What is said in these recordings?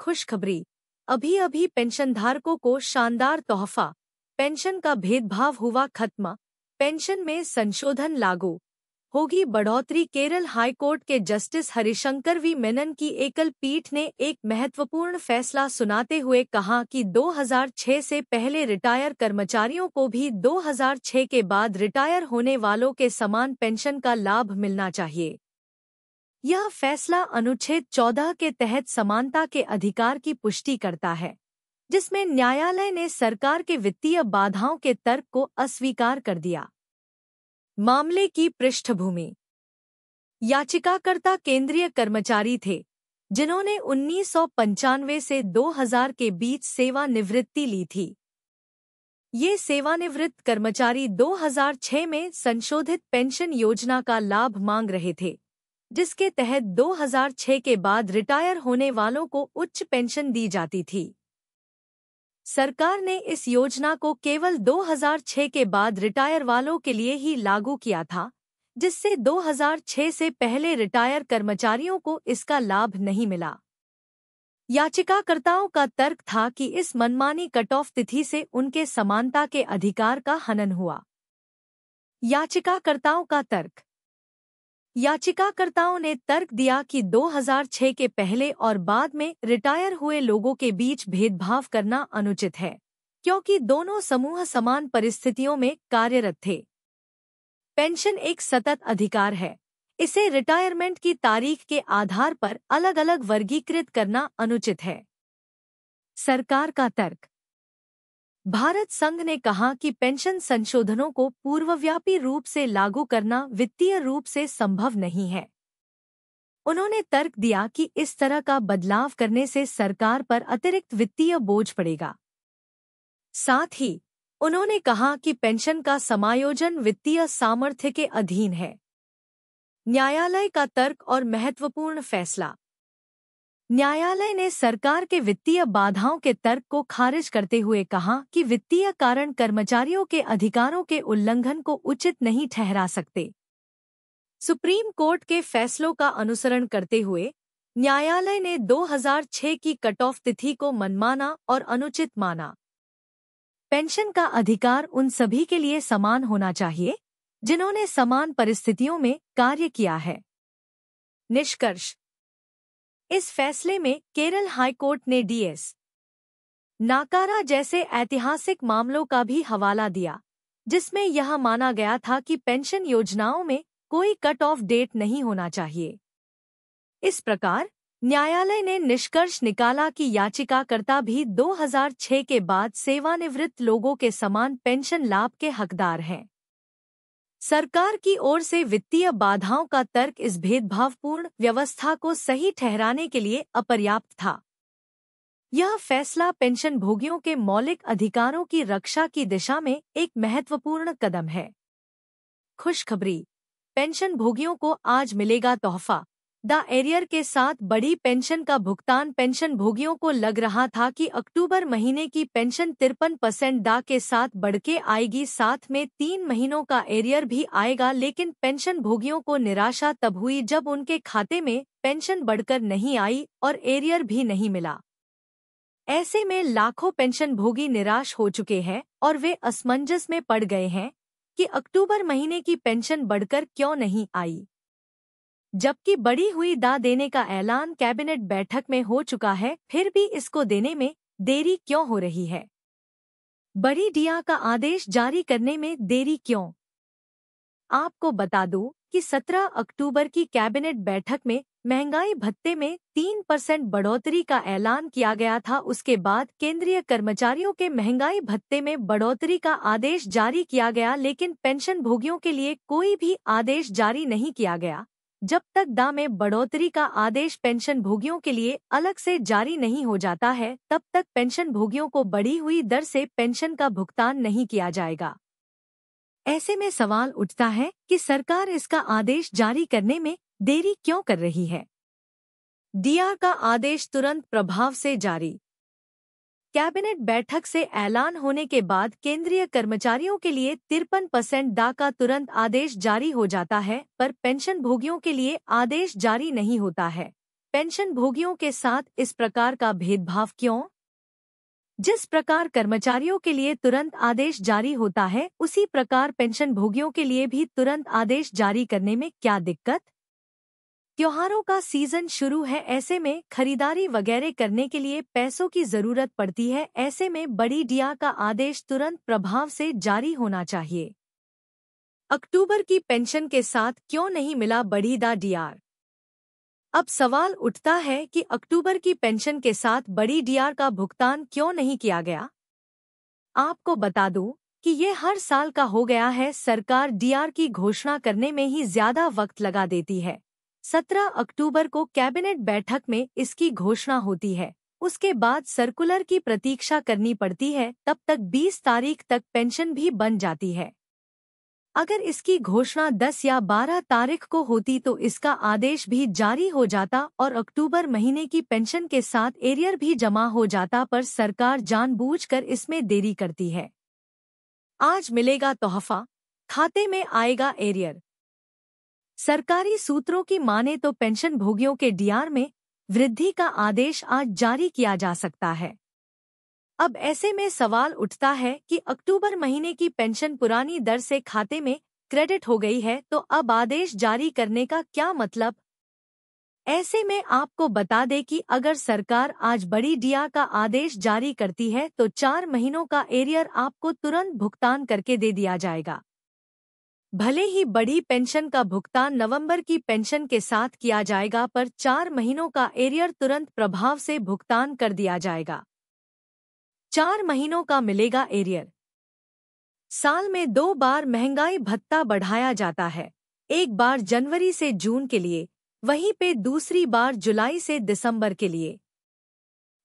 खुशखबरी। अभी अभी पेंशनधारकों को शानदार तोहफा। पेंशन का भेदभाव हुआ खत्म। पेंशन में संशोधन लागू। होगी बढ़ोतरी। केरल हाईकोर्ट के जस्टिस हरिशंकर वी मेनन की एकल पीठ ने एक महत्वपूर्ण फैसला सुनाते हुए कहा कि 2006 से पहले रिटायर कर्मचारियों को भी 2006 के बाद रिटायर होने वालों के समान पेंशन का लाभ मिलना चाहिए। यह फैसला अनुच्छेद 14 के तहत समानता के अधिकार की पुष्टि करता है, जिसमें न्यायालय ने सरकार के वित्तीय बाधाओं के तर्क को अस्वीकार कर दिया। मामले की पृष्ठभूमि। याचिकाकर्ता केंद्रीय कर्मचारी थे, जिन्होंने 1995 से 2000 के बीच सेवानिवृत्ति ली थी। ये सेवानिवृत्त कर्मचारी 2006 में संशोधित पेंशन योजना का लाभ मांग रहे थे, जिसके तहत 2006 के बाद रिटायर होने वालों को उच्च पेंशन दी जाती थी। सरकार ने इस योजना को केवल 2006 के बाद रिटायर वालों के लिए ही लागू किया था, जिससे 2006 से पहले रिटायर कर्मचारियों को इसका लाभ नहीं मिला। याचिकाकर्ताओं का तर्क था कि इस मनमानी कट ऑफ तिथि से उनके समानता के अधिकार का हनन हुआ। याचिकाकर्ताओं का तर्क। याचिकाकर्ताओं ने तर्क दिया कि 2006 के पहले और बाद में रिटायर हुए लोगों के बीच भेदभाव करना अनुचित है, क्योंकि दोनों समूह समान परिस्थितियों में कार्यरत थे। पेंशन एक सतत अधिकार है। इसे रिटायरमेंट की तारीख के आधार पर अलग अलग वर्गीकृत करना अनुचित है। सरकार का तर्क। भारत संघ ने कहा कि पेंशन संशोधनों को पूर्वव्यापी रूप से लागू करना वित्तीय रूप से संभव नहीं है। उन्होंने तर्क दिया कि इस तरह का बदलाव करने से सरकार पर अतिरिक्त वित्तीय बोझ पड़ेगा। साथ ही उन्होंने कहा कि पेंशन का समायोजन वित्तीय सामर्थ्य के अधीन है। न्यायालय का तर्क और महत्वपूर्ण फैसला। न्यायालय ने सरकार के वित्तीय बाधाओं के तर्क को खारिज करते हुए कहा कि वित्तीय कारण कर्मचारियों के अधिकारों के उल्लंघन को उचित नहीं ठहरा सकते। सुप्रीम कोर्ट के फैसलों का अनुसरण करते हुए न्यायालय ने 2006 की कट ऑफ तिथि को मनमाना और अनुचित माना। पेंशन का अधिकार उन सभी के लिए समान होना चाहिए, जिन्होंने समान परिस्थितियों में कार्य किया है। निष्कर्ष। इस फैसले में केरल हाईकोर्ट ने डीएस नाकारा जैसे ऐतिहासिक मामलों का भी हवाला दिया, जिसमें यह माना गया था कि पेंशन योजनाओं में कोई कट ऑफ डेट नहीं होना चाहिए। इस प्रकार न्यायालय ने निष्कर्ष निकाला कि याचिकाकर्ता भी 2006 के बाद सेवानिवृत्त लोगों के समान पेंशन लाभ के हकदार हैं। सरकार की ओर से वित्तीय बाधाओं का तर्क इस भेदभावपूर्ण व्यवस्था को सही ठहराने के लिए अपर्याप्त था। यह फैसला पेंशन भोगियों के मौलिक अधिकारों की रक्षा की दिशा में एक महत्वपूर्ण कदम है। खुशखबरी। पेंशन भोगियों को आज मिलेगा तोहफा। द एरियर के साथ बढ़ी पेंशन का भुगतान। पेंशन भोगियों को लग रहा था कि अक्टूबर महीने की पेंशन 53% दा के साथ बढ़ के आएगी, साथ में 3 महीनों का एरियर भी आएगा, लेकिन पेंशन भोगियों को निराशा तब हुई जब उनके खाते में पेंशन बढ़कर नहीं आई और एरियर भी नहीं मिला। ऐसे में लाखों पेंशन भोगी निराश हो चुके हैं और वे असमंजस में पड़ गए हैं कि अक्टूबर महीने की पेंशन बढ़कर क्यों नहीं आई, जबकि बढ़ी हुई दा देने का ऐलान कैबिनेट बैठक में हो चुका है, फिर भी इसको देने में देरी क्यों हो रही है? बड़ी डिया का आदेश जारी करने में देरी क्यों? आपको बता दूं कि 17 अक्टूबर की कैबिनेट बैठक में महंगाई भत्ते में 3% बढ़ोतरी का ऐलान किया गया था। उसके बाद केंद्रीय कर्मचारियों के महंगाई भत्ते में बढ़ोतरी का आदेश जारी किया गया, लेकिन पेंशन भोगियों के लिए कोई भी आदेश जारी नहीं किया गया। जब तक दा में बढ़ोतरी का आदेश पेंशन भोगियों के लिए अलग से जारी नहीं हो जाता है, तब तक पेंशन भोगियों को बढ़ी हुई दर से पेंशन का भुगतान नहीं किया जाएगा। ऐसे में सवाल उठता है कि सरकार इसका आदेश जारी करने में देरी क्यों कर रही है? डीआर का आदेश तुरंत प्रभाव से जारी। कैबिनेट बैठक से ऐलान होने के बाद केंद्रीय कर्मचारियों के लिए 53% दा का तुरंत आदेश जारी हो जाता है, पर पेंशन भोगियों के लिए आदेश जारी नहीं होता है। पेंशन भोगियों के साथ इस प्रकार का भेदभाव क्यों? जिस प्रकार कर्मचारियों के लिए तुरंत आदेश जारी होता है, उसी प्रकार पेंशन भोगियों के लिए भी तुरंत आदेश जारी करने में क्या दिक्कत? त्योहारों का सीजन शुरू है, ऐसे में खरीदारी वगैरह करने के लिए पैसों की जरूरत पड़ती है। ऐसे में बड़ी डीआर का आदेश तुरंत प्रभाव से जारी होना चाहिए। अक्टूबर की पेंशन के साथ क्यों नहीं मिला बड़ी डीआर? अब सवाल उठता है कि अक्टूबर की पेंशन के साथ बड़ी डीआर का भुगतान क्यों नहीं किया गया? आपको बता दूं कि ये हर साल का हो गया है। सरकार डीआर की घोषणा करने में ही ज्यादा वक्त लगा देती है। 17 अक्टूबर को कैबिनेट बैठक में इसकी घोषणा होती है। उसके बाद सर्कुलर की प्रतीक्षा करनी पड़ती है। तब तक 20 तारीख तक पेंशन भी बन जाती है। अगर इसकी घोषणा 10 या 12 तारीख को होती तो इसका आदेश भी जारी हो जाता और अक्टूबर महीने की पेंशन के साथ एरियर भी जमा हो जाता, पर सरकार जानबूझकर इसमें देरी करती है। आज मिलेगा तोहफा, खाते में आएगा एरियर। सरकारी सूत्रों की माने तो पेंशन भोगियों के डीआर में वृद्धि का आदेश आज जारी किया जा सकता है। अब ऐसे में सवाल उठता है कि अक्टूबर महीने की पेंशन पुरानी दर से खाते में क्रेडिट हो गई है, तो अब आदेश जारी करने का क्या मतलब? ऐसे में आपको बता दें कि अगर सरकार आज बड़ी डीआर का आदेश जारी करती है तो 4 महीनों का एरियर आपको तुरंत भुगतान करके दे दिया जाएगा। भले ही बड़ी पेंशन का भुगतान नवंबर की पेंशन के साथ किया जाएगा, पर 4 महीनों का एरियर तुरंत प्रभाव से भुगतान कर दिया जाएगा। 4 महीनों का मिलेगा एरियर। साल में 2 बार महंगाई भत्ता बढ़ाया जाता है, एक बार जनवरी से जून के लिए, वहीं पे दूसरी बार जुलाई से दिसंबर के लिए।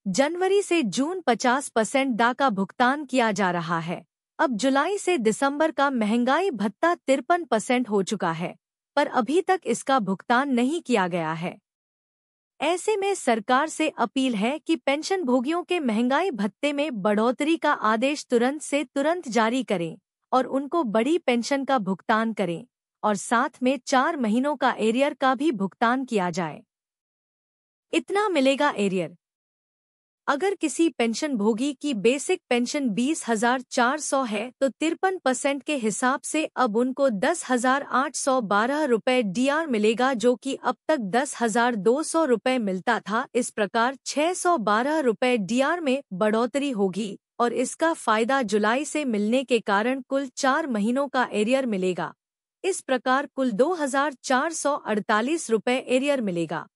जनवरी से जून 50% दा का भुगतान किया जा रहा है। अब जुलाई से दिसंबर का महंगाई भत्ता 53% हो चुका है, पर अभी तक इसका भुगतान नहीं किया गया है। ऐसे में सरकार से अपील है कि पेंशन भोगियों के महंगाई भत्ते में बढ़ोतरी का आदेश तुरंत से तुरंत जारी करें और उनको बड़ी पेंशन का भुगतान करें और साथ में 4 महीनों का एरियर का भी भुगतान किया जाए। इतना मिलेगा एरियर। अगर किसी पेंशन भोगी की बेसिक पेंशन 20,400 है तो 53% के हिसाब से अब उनको 10,812 रुपये डीआर मिलेगा, जो कि अब तक 10,200 रुपये मिलता था। इस प्रकार 612 रुपये डीआर में बढ़ोतरी होगी और इसका फायदा जुलाई से मिलने के कारण कुल 4 महीनों का एरियर मिलेगा। इस प्रकार कुल 2,448 रुपये एरियर मिलेगा।